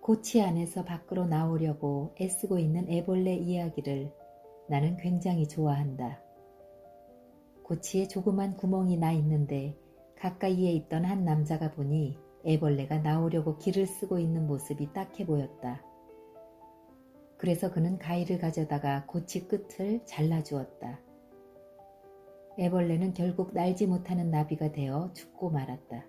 고치 안에서 밖으로 나오려고 애쓰고 있는 애벌레 이야기를 나는 굉장히 좋아한다. 고치에 조그만 구멍이 나 있는데 가까이에 있던 한 남자가 보니 애벌레가 나오려고 기를 쓰고 있는 모습이 딱해 보였다. 그래서 그는 가위를 가져다가 고치 끝을 잘라주었다. 애벌레는 결국 날지 못하는 나비가 되어 죽고 말았다.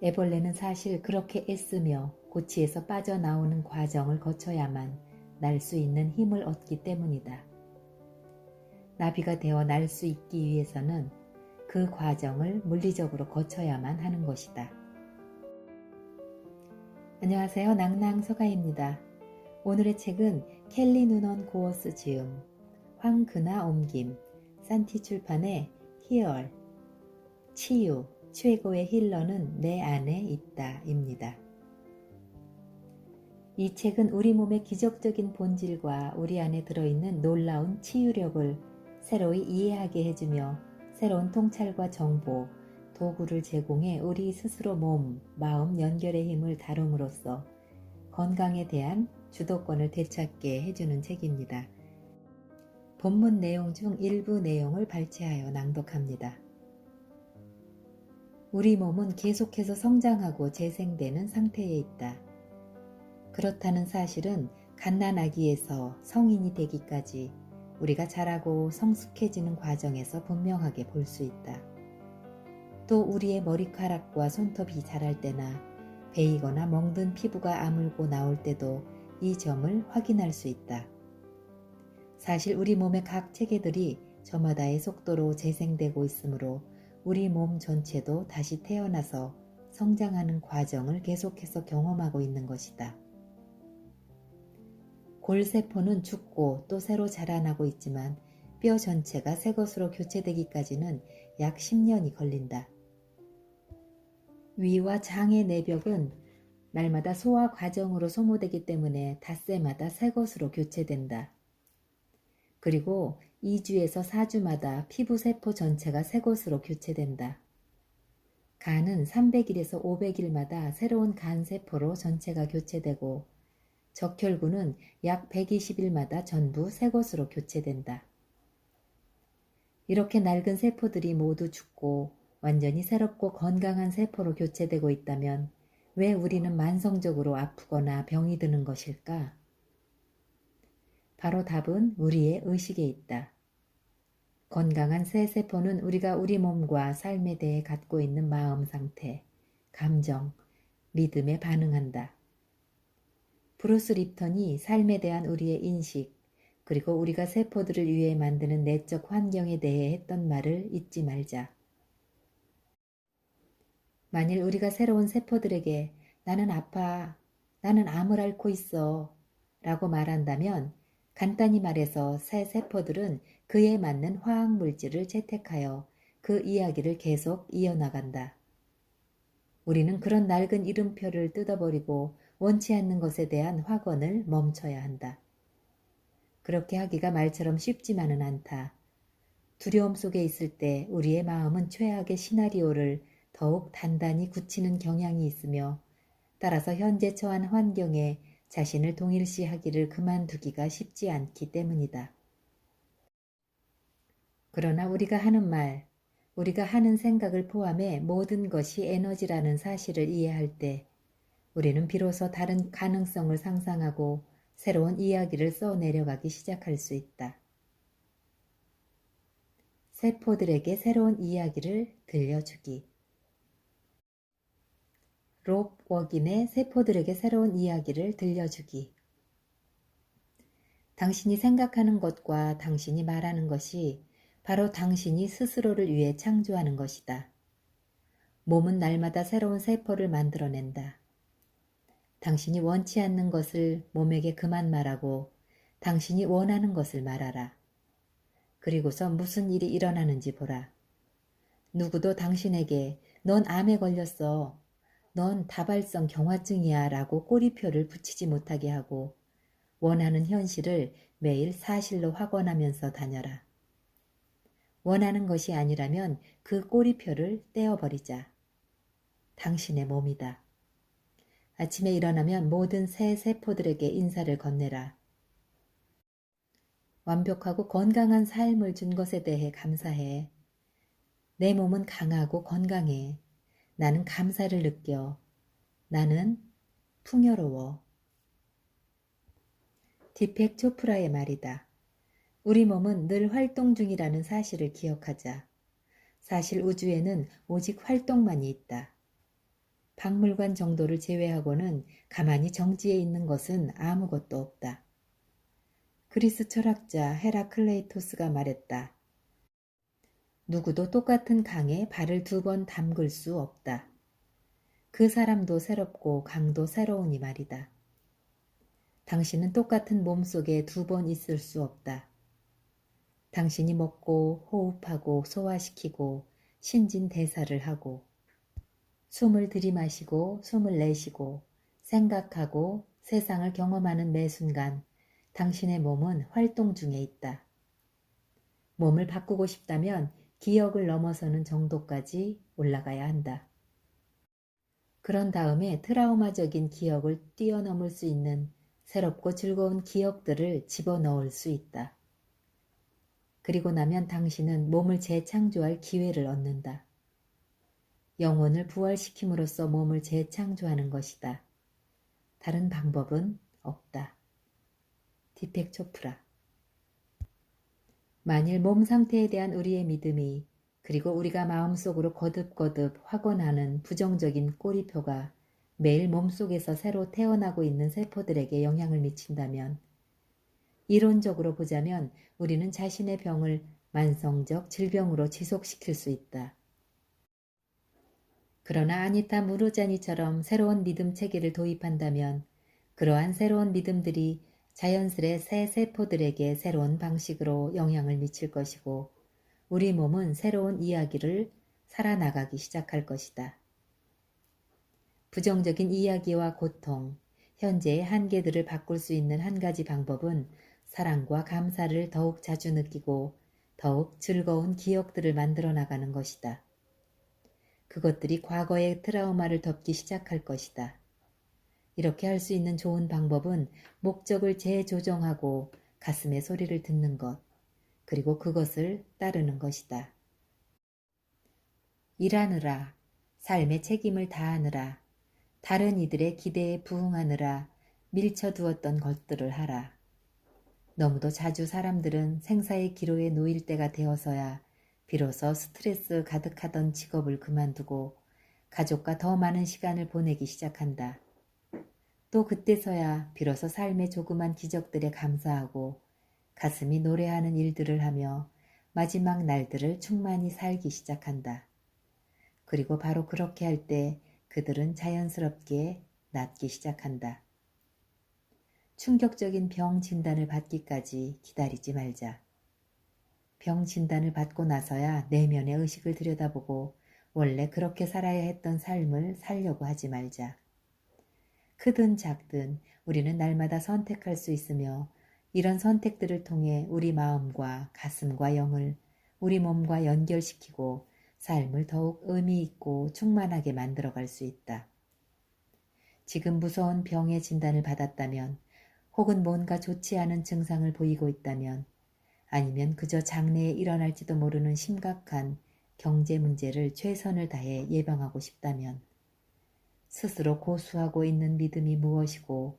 애벌레는 사실 그렇게 애쓰며 고치에서 빠져나오는 과정을 거쳐야만 날 수 있는 힘을 얻기 때문이다. 나비가 되어 날 수 있기 위해서는 그 과정을 물리적으로 거쳐야만 하는 것이다. 안녕하세요. 낭낭서가입니다. 오늘의 책은 켈리 누넌 고어스 지음, 황그나 옮김, 산티 출판의 히얼, 치유, 최고의 힐러는 내 안에 있다 입니다. 이 책은 우리 몸의 기적적인 본질과 우리 안에 들어있는 놀라운 치유력을 새로이 이해하게 해주며 새로운 통찰과 정보, 도구를 제공해 우리 스스로 몸, 마음 연결의 힘을 다룸으로써 건강에 대한 주도권을 되찾게 해주는 책입니다. 본문 내용 중 일부 내용을 발췌하여 낭독합니다. 우리 몸은 계속해서 성장하고 재생되는 상태에 있다. 그렇다는 사실은 갓난아기에서 성인이 되기까지 우리가 자라고 성숙해지는 과정에서 분명하게 볼 수 있다. 또 우리의 머리카락과 손톱이 자랄 때나 베이거나 멍든 피부가 아물고 나올 때도 이 점을 확인할 수 있다. 사실 우리 몸의 각 체계들이 저마다의 속도로 재생되고 있으므로 우리 몸 전체도 다시 태어나서 성장하는 과정을 계속해서 경험하고 있는 것이다. 골세포는 죽고 또 새로 자라나고 있지만 뼈 전체가 새 것으로 교체되기까지는 약 10년이 걸린다. 위와 장의 내벽은 날마다 소화 과정으로 소모되기 때문에 닷새마다 새 것으로 교체된다. 그리고 2주에서 4주마다 피부세포 전체가 새 것으로 교체된다. 간은 300일에서 500일마다 새로운 간세포로 전체가 교체되고 적혈구는 약 120일마다 전부 새 것으로 교체된다. 이렇게 낡은 세포들이 모두 죽고 완전히 새롭고 건강한 세포로 교체되고 있다면 왜 우리는 만성적으로 아프거나 병이 드는 것일까? 바로 답은 우리의 의식에 있다. 건강한 새 세포는 우리가 우리 몸과 삶에 대해 갖고 있는 마음 상태, 감정, 믿음에 반응한다. 브루스 립턴이 삶에 대한 우리의 인식, 그리고 우리가 세포들을 위해 만드는 내적 환경에 대해 했던 말을 잊지 말자. 만일 우리가 새로운 세포들에게 나는 아파, 나는 암을 앓고 있어 라고 말한다면 간단히 말해서 새 세포들은 그에 맞는 화학물질을 채택하여 그 이야기를 계속 이어나간다. 우리는 그런 낡은 이름표를 뜯어버리고 원치 않는 것에 대한 확언을 멈춰야 한다. 그렇게 하기가 말처럼 쉽지만은 않다. 두려움 속에 있을 때 우리의 마음은 최악의 시나리오를 더욱 단단히 굳히는 경향이 있으며 따라서 현재 처한 환경에 자신을 동일시하기를 그만두기가 쉽지 않기 때문이다. 그러나 우리가 하는 말, 우리가 하는 생각을 포함해 모든 것이 에너지라는 사실을 이해할 때 우리는 비로소 다른 가능성을 상상하고 새로운 이야기를 써내려가기 시작할 수 있다. 세포들에게 새로운 이야기를 들려주기. 롭 워긴의 세포들에게 새로운 이야기를 들려주기. 당신이 생각하는 것과 당신이 말하는 것이 바로 당신이 스스로를 위해 창조하는 것이다. 몸은 날마다 새로운 세포를 만들어낸다. 당신이 원치 않는 것을 몸에게 그만 말하고 당신이 원하는 것을 말하라. 그리고서 무슨 일이 일어나는지 보라. 누구도 당신에게 넌 암에 걸렸어. 넌 다발성 경화증이야 라고 꼬리표를 붙이지 못하게 하고 원하는 현실을 매일 사실로 확언하면서 다녀라. 원하는 것이 아니라면 그 꼬리표를 떼어버리자. 당신의 몸이다. 아침에 일어나면 모든 새 세포들에게 인사를 건네라. 완벽하고 건강한 삶을 준 것에 대해 감사해. 내 몸은 강하고 건강해. 나는 감사를 느껴. 나는 풍요로워. 디펙 초프라의 말이다. 우리 몸은 늘 활동 중이라는 사실을 기억하자. 사실 우주에는 오직 활동만이 있다. 박물관 정도를 제외하고는 가만히 정지해 있는 것은 아무것도 없다. 그리스 철학자 헤라클레이토스가 말했다. 누구도 똑같은 강에 발을 2번 담글 수 없다. 그 사람도 새롭고 강도 새로우니 말이다. 당신은 똑같은 몸 속에 2번 있을 수 없다. 당신이 먹고 호흡하고 소화시키고 신진대사를 하고 숨을 들이마시고 숨을 내쉬고 생각하고 세상을 경험하는 매 순간 당신의 몸은 활동 중에 있다. 몸을 바꾸고 싶다면 기억을 넘어서는 정도까지 올라가야 한다. 그런 다음에 트라우마적인 기억을 뛰어넘을 수 있는 새롭고 즐거운 기억들을 집어넣을 수 있다. 그리고 나면 당신은 몸을 재창조할 기회를 얻는다. 영혼을 부활시킴으로써 몸을 재창조하는 것이다. 다른 방법은 없다. 디펙 초프라. 만일 몸 상태에 대한 우리의 믿음이 그리고 우리가 마음속으로 거듭거듭 확언하는 부정적인 꼬리표가 매일 몸속에서 새로 태어나고 있는 세포들에게 영향을 미친다면 이론적으로 보자면 우리는 자신의 병을 만성적 질병으로 지속시킬 수 있다. 그러나 아니타 무르자니처럼 새로운 믿음 체계를 도입한다면 그러한 새로운 믿음들이 자연스레 새 세포들에게 새로운 방식으로 영향을 미칠 것이고 우리 몸은 새로운 이야기를 살아나가기 시작할 것이다. 부정적인 이야기와 고통, 현재의 한계들을 바꿀 수 있는 한 가지 방법은 사랑과 감사를 더욱 자주 느끼고 더욱 즐거운 기억들을 만들어 나가는 것이다. 그것들이 과거의 트라우마를 덮기 시작할 것이다. 이렇게 할 수 있는 좋은 방법은 목적을 재조정하고 가슴의 소리를 듣는 것, 그리고 그것을 따르는 것이다. 일하느라, 삶의 책임을 다하느라, 다른 이들의 기대에 부응하느라 밀쳐두었던 것들을 하라. 너무도 자주 사람들은 생사의 기로에 놓일 때가 되어서야 비로소 스트레스 가득하던 직업을 그만두고 가족과 더 많은 시간을 보내기 시작한다. 또 그때서야 비로소 삶의 조그만 기적들에 감사하고 가슴이 노래하는 일들을 하며 마지막 날들을 충만히 살기 시작한다. 그리고 바로 그렇게 할 때 그들은 자연스럽게 낫기 시작한다. 충격적인 병 진단을 받기까지 기다리지 말자. 병 진단을 받고 나서야 내면의 의식을 들여다보고 원래 그렇게 살아야 했던 삶을 살려고 하지 말자. 크든 작든 우리는 날마다 선택할 수 있으며 이런 선택들을 통해 우리 마음과 가슴과 영을 우리 몸과 연결시키고 삶을 더욱 의미 있고 충만하게 만들어갈 수 있다. 지금 무서운 병의 진단을 받았다면 혹은 뭔가 좋지 않은 증상을 보이고 있다면 아니면 그저 장래에 일어날지도 모르는 심각한 경제 문제를 최선을 다해 예방하고 싶다면 스스로 고수하고 있는 믿음이 무엇이고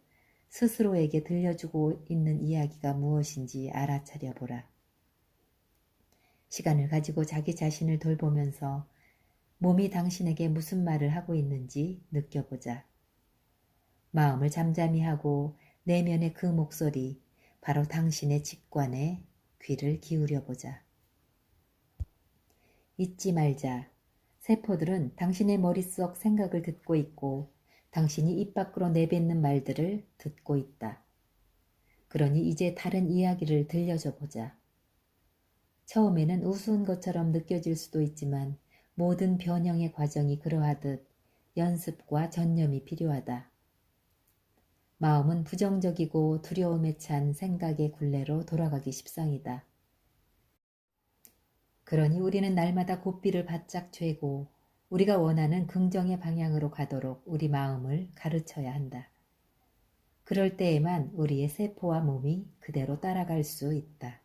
스스로에게 들려주고 있는 이야기가 무엇인지 알아차려 보라. 시간을 가지고 자기 자신을 돌보면서 몸이 당신에게 무슨 말을 하고 있는지 느껴보자. 마음을 잠잠히 하고 내면의 그 목소리, 바로 당신의 직관에 귀를 기울여 보자. 잊지 말자. 세포들은 당신의 머릿속 생각을 듣고 있고 당신이 입 밖으로 내뱉는 말들을 듣고 있다. 그러니 이제 다른 이야기를 들려줘 보자. 처음에는 우스운 것처럼 느껴질 수도 있지만 모든 변형의 과정이 그러하듯 연습과 전념이 필요하다. 마음은 부정적이고 두려움에 찬 생각의 굴레로 돌아가기 십상이다. 그러니 우리는 날마다 고삐를 바짝 쬐고 우리가 원하는 긍정의 방향으로 가도록 우리 마음을 가르쳐야 한다. 그럴 때에만 우리의 세포와 몸이 그대로 따라갈 수 있다.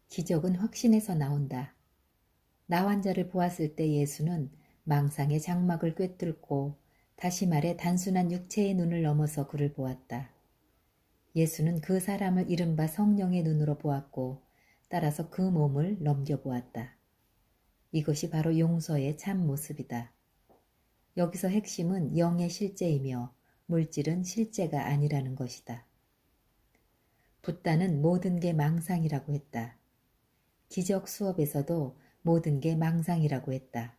기적은 확신에서 나온다. 나 환자를 보았을 때 예수는 망상의 장막을 꿰뚫고 다시 말해 단순한 육체의 눈을 넘어서 그를 보았다. 예수는 그 사람을 이른바 성령의 눈으로 보았고 따라서 그 몸을 넘겨보았다. 이것이 바로 용서의 참 모습이다. 여기서 핵심은 영의 실제이며 물질은 실제가 아니라는 것이다. 붓다는 모든 게 망상이라고 했다. 기적 수업에서도 모든 게 망상이라고 했다.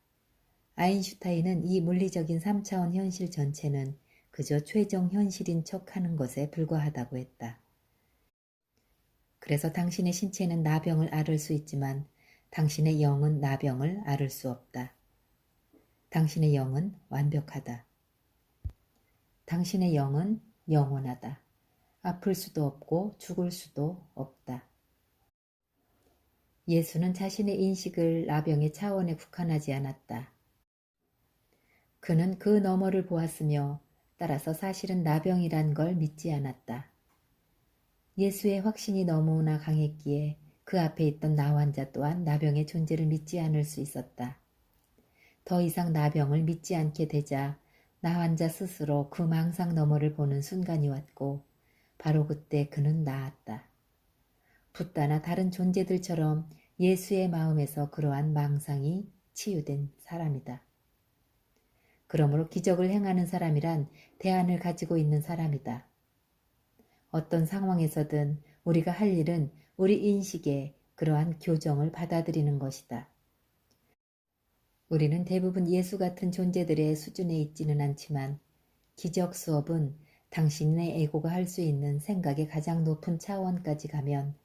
아인슈타인은 이 물리적인 3차원 현실 전체는 그저 최종 현실인 척하는 것에 불과하다고 했다. 그래서 당신의 신체는 나병을 앓을 수 있지만 당신의 영은 나병을 앓을 수 없다. 당신의 영은 완벽하다. 당신의 영은 영원하다. 아플 수도 없고 죽을 수도 없다. 예수는 자신의 인식을 나병의 차원에 국한하지 않았다. 그는 그 너머를 보았으며 따라서 사실은 나병이란 걸 믿지 않았다. 예수의 확신이 너무나 강했기에 그 앞에 있던 나 환자 또한 나병의 존재를 믿지 않을 수 있었다. 더 이상 나병을 믿지 않게 되자 나 환자 스스로 그 망상 너머를 보는 순간이 왔고 바로 그때 그는 나았다. 붓다나 다른 존재들처럼 예수의 마음에서 그러한 망상이 치유된 사람이다. 그러므로 기적을 행하는 사람이란 대안을 가지고 있는 사람이다. 어떤 상황에서든 우리가 할 일은 우리 인식에 그러한 교정을 받아들이는 것이다. 우리는 대부분 예수 같은 존재들의 수준에 있지는 않지만 기적 수업은 당신의 에고가 할 수 있는 생각의 가장 높은 차원까지 가면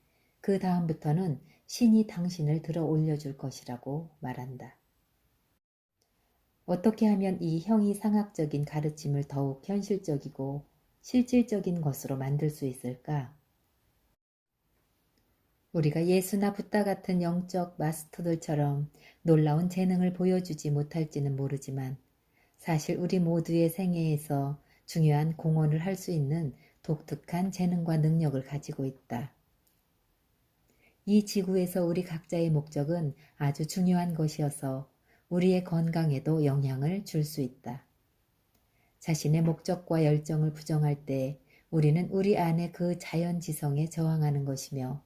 그 다음부터는 신이 당신을 들어 올려줄 것이라고 말한다. 어떻게 하면 이 형이상학적인 가르침을 더욱 현실적이고 실질적인 것으로 만들 수 있을까? 우리가 예수나 붓다 같은 영적 마스터들처럼 놀라운 재능을 보여주지 못할지는 모르지만 사실 우리 모두의 생애에서 중요한 공헌을 할 수 있는 독특한 재능과 능력을 가지고 있다. 이 지구에서 우리 각자의 목적은 아주 중요한 것이어서 우리의 건강에도 영향을 줄 수 있다. 자신의 목적과 열정을 부정할 때 우리는 우리 안에 그 자연지성에 저항하는 것이며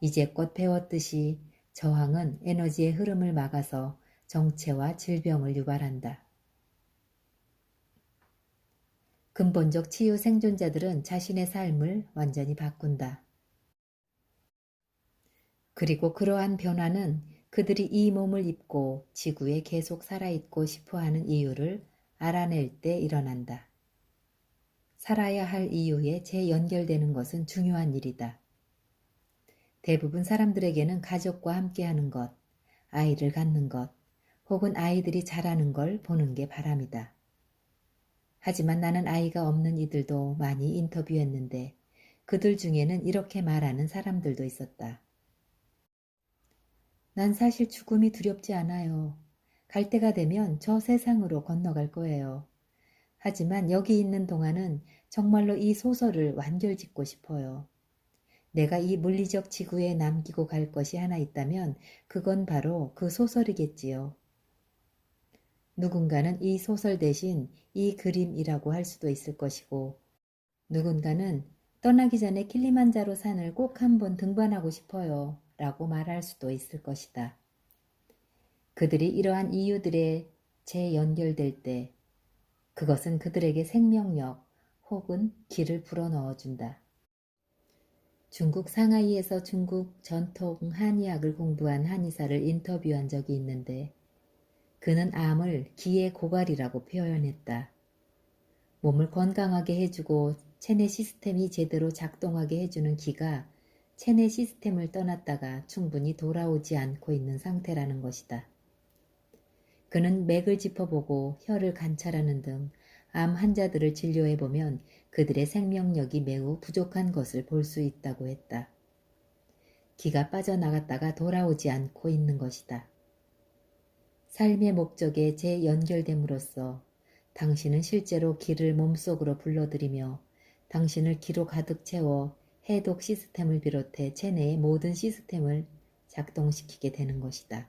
이제껏 배웠듯이 저항은 에너지의 흐름을 막아서 정체와 질병을 유발한다. 근본적 치유 생존자들은 자신의 삶을 완전히 바꾼다. 그리고 그러한 변화는 그들이 이 몸을 입고 지구에 계속 살아있고 싶어하는 이유를 알아낼 때 일어난다. 살아야 할 이유에 재연결되는 것은 중요한 일이다. 대부분 사람들에게는 가족과 함께하는 것, 아이를 갖는 것, 혹은 아이들이 자라는 걸 보는 게 바람이다. 하지만 나는 아이가 없는 이들도 많이 인터뷰했는데 그들 중에는 이렇게 말하는 사람들도 있었다. 난 사실 죽음이 두렵지 않아요. 갈 때가 되면 저 세상으로 건너갈 거예요. 하지만 여기 있는 동안은 정말로 이 소설을 완결짓고 싶어요. 내가 이 물리적 지구에 남기고 갈 것이 하나 있다면 그건 바로 그 소설이겠지요. 누군가는 이 소설 대신 이 그림이라고 할 수도 있을 것이고 누군가는 떠나기 전에 킬리만자로 산을 꼭 한번 등반하고 싶어요 라고 말할 수도 있을 것이다. 그들이 이러한 이유들에 재연결될 때 그것은 그들에게 생명력 혹은 길을 불어넣어준다. 중국 상하이에서 중국 전통 한의학을 공부한 한의사를 인터뷰한 적이 있는데 그는 암을 기의 고갈이라고 표현했다. 몸을 건강하게 해주고 체내 시스템이 제대로 작동하게 해주는 기가 체내 시스템을 떠났다가 충분히 돌아오지 않고 있는 상태라는 것이다. 그는 맥을 짚어보고 혀를 관찰하는 등 암 환자들을 진료해보면 그들의 생명력이 매우 부족한 것을 볼 수 있다고 했다. 기가 빠져나갔다가 돌아오지 않고 있는 것이다. 삶의 목적에 재연결됨으로써 당신은 실제로 기를 몸속으로 불러들이며 당신을 기로 가득 채워 해독 시스템을 비롯해 체내의 모든 시스템을 작동시키게 되는 것이다.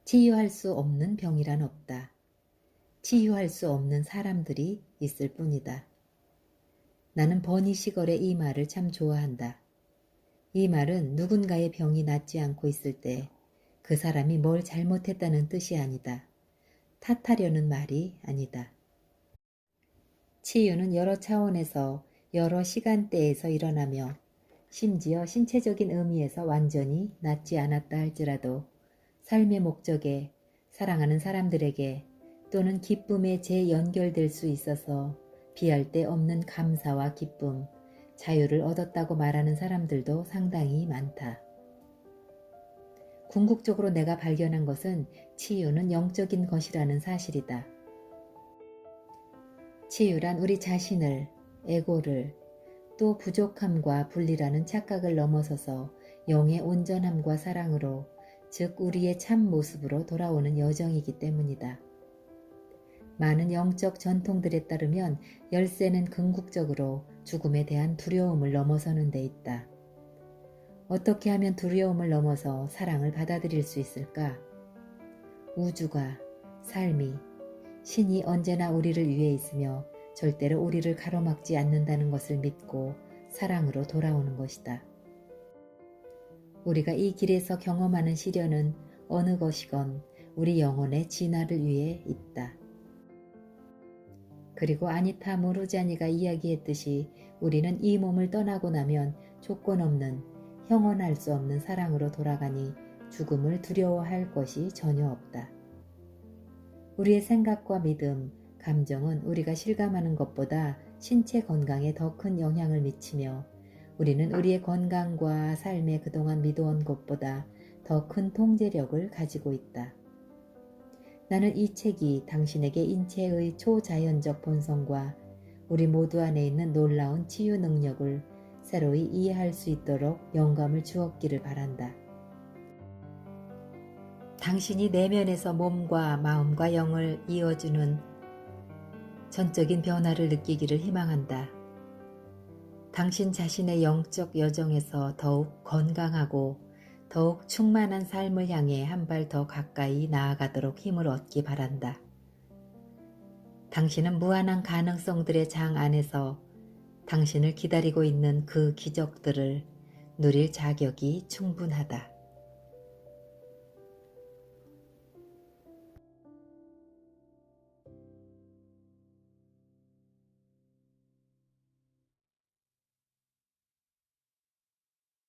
치유할 수 없는 병이란 없다. 치유할 수 없는 사람들이 있을 뿐이다. 나는 버니 시걸의 이 말을 참 좋아한다. 이 말은 누군가의 병이 낫지 않고 있을 때 그 사람이 뭘 잘못했다는 뜻이 아니다. 탓하려는 말이 아니다. 치유는 여러 차원에서 여러 시간대에서 일어나며 심지어 신체적인 의미에서 완전히 낫지 않았다 할지라도 삶의 목적에 사랑하는 사람들에게 또는 기쁨에 재연결될 수 있어서 비할 데 없는 감사와 기쁨, 자유를 얻었다고 말하는 사람들도 상당히 많다. 궁극적으로 내가 발견한 것은 치유는 영적인 것이라는 사실이다. 치유란 우리 자신을, 에고를, 또 부족함과 분리라는 착각을 넘어서서 영의 온전함과 사랑으로, 즉 우리의 참 모습으로 돌아오는 여정이기 때문이다. 많은 영적 전통들에 따르면 열쇠는 궁극적으로 죽음에 대한 두려움을 넘어서는 데 있다. 어떻게 하면 두려움을 넘어서 사랑을 받아들일 수 있을까? 우주가, 삶이, 신이 언제나 우리를 위해 있으며 절대로 우리를 가로막지 않는다는 것을 믿고 사랑으로 돌아오는 것이다. 우리가 이 길에서 경험하는 시련은 어느 것이건 우리 영혼의 진화를 위해 있다. 그리고 아니타 모루자니가 이야기했듯이 우리는 이 몸을 떠나고 나면 조건 없는 형언할 수 없는 사랑으로 돌아가니 죽음을 두려워할 것이 전혀 없다. 우리의 생각과 믿음, 감정은 우리가 실감하는 것보다 신체 건강에 더 큰 영향을 미치며 우리는 우리의 건강과 삶에 그동안 믿어온 것보다 더 큰 통제력을 가지고 있다. 나는 이 책이 당신에게 인체의 초자연적 본성과 우리 모두 안에 있는 놀라운 치유 능력을 새로이 이해할 수 있도록 영감을 주었기를 바란다. 당신이 내면에서 몸과 마음과 영을 이어주는 전적인 변화를 느끼기를 희망한다. 당신 자신의 영적 여정에서 더욱 건강하고 더욱 충만한 삶을 향해 한 발 더 가까이 나아가도록 힘을 얻기 바란다. 당신은 무한한 가능성들의 장 안에서 당신을 기다리고 있는 그 기적들을 누릴 자격이 충분하다.